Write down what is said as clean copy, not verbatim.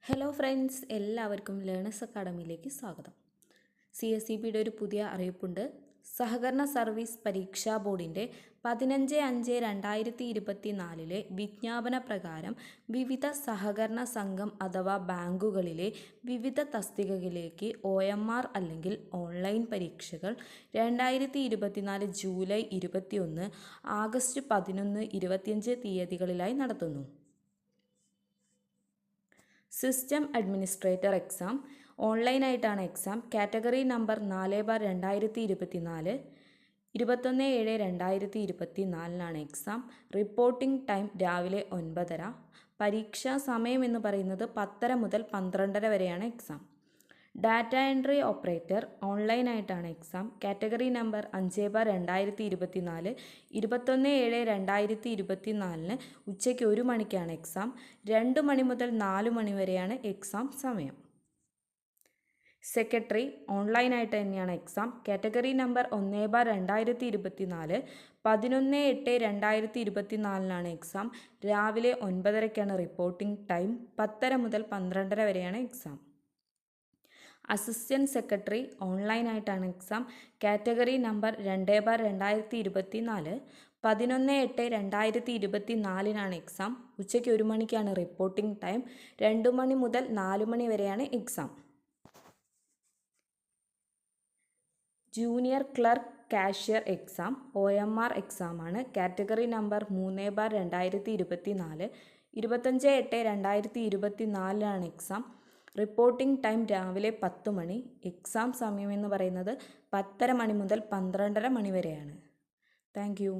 Hello friends, എല്ലാവർക്കും learners അക്കാഡമിയിലേക്ക് സ്വാഗതം. CSEBയുടെ ഒരു പുതിയ അറിയിപ്പുണ്ട്. സഹകരണ സർവീസ് പരീക്ഷാ ബോർഡിൻ്റെ 15/5/2024 വിജ്ഞാപന പ്രകാരം വിവിധ സഹകരണ സംഘം അഥവാ ബാങ്കുകളിലെ വിവിധ തസ്തികകളിലേക്ക് OMR അല്ലെങ്കിൽ ഓൺലൈൻ പരീക്ഷകൾ 2024 ജൂലൈ 21, ആഗസ്റ്റ് 11, 25 തീയതികളിലായി നടത്തുന്നു. സിസ്റ്റം അഡ്മിനിസ്ട്രേറ്റർ എക്സാം ഓൺലൈനായിട്ടാണ് exam. Category number 4/2024, 21/7/2024 exam. Reporting time രാവിലെ 9:30. പരീക്ഷാ സമയം എന്ന് പറയുന്നത് 10:30 മുതൽ 12:30 വരെയാണ് എക്സാം. ഡാറ്റ എൻട്രി ഓപ്പറേറ്റർ ഓൺലൈനായിട്ടാണ് എക്സാം. കാറ്റഗറി നമ്പർ 5/2024, 21/7/2024 ഉച്ചയ്ക്ക് 1 മണിക്കാണ് എക്സാം. 2 മണി മുതൽ 4 മണി വരെയാണ് എക്സാം സമയം. സെക്രട്ടറി ഓൺലൈനായിട്ട് തന്നെയാണ് എക്സാം. Category number 1/2024, 11/8/2024 exam. രാവിലെ 9:30 റിപ്പോർട്ടിംഗ് ടൈം. 10:30 മുതൽ 12:30 വരെയാണ് എക്സാം. അസിസ്റ്റൻറ്റ് സെക്രട്ടറി ഓൺലൈനായിട്ടാണ് എക്സാം. Category number 2/2024, 11/8/2024 exam. ഉച്ചയ്ക്ക് 1 മണിക്കാണ് റിപ്പോർട്ടിംഗ് ടൈം. 2 മണി മുതൽ 4 മണി വരെയാണ് exam. Junior clerk cashier exam OMR എക്സാമാണ്. Category number 3/2024, 25/8/2024 exam. Reporting time രാവിലെ 10 മണി. എക്സാം സമയം എന്ന് പറയുന്നത് 10:30 മണി മുതൽ 12:30 മണി വരെയാണ്. Thank you.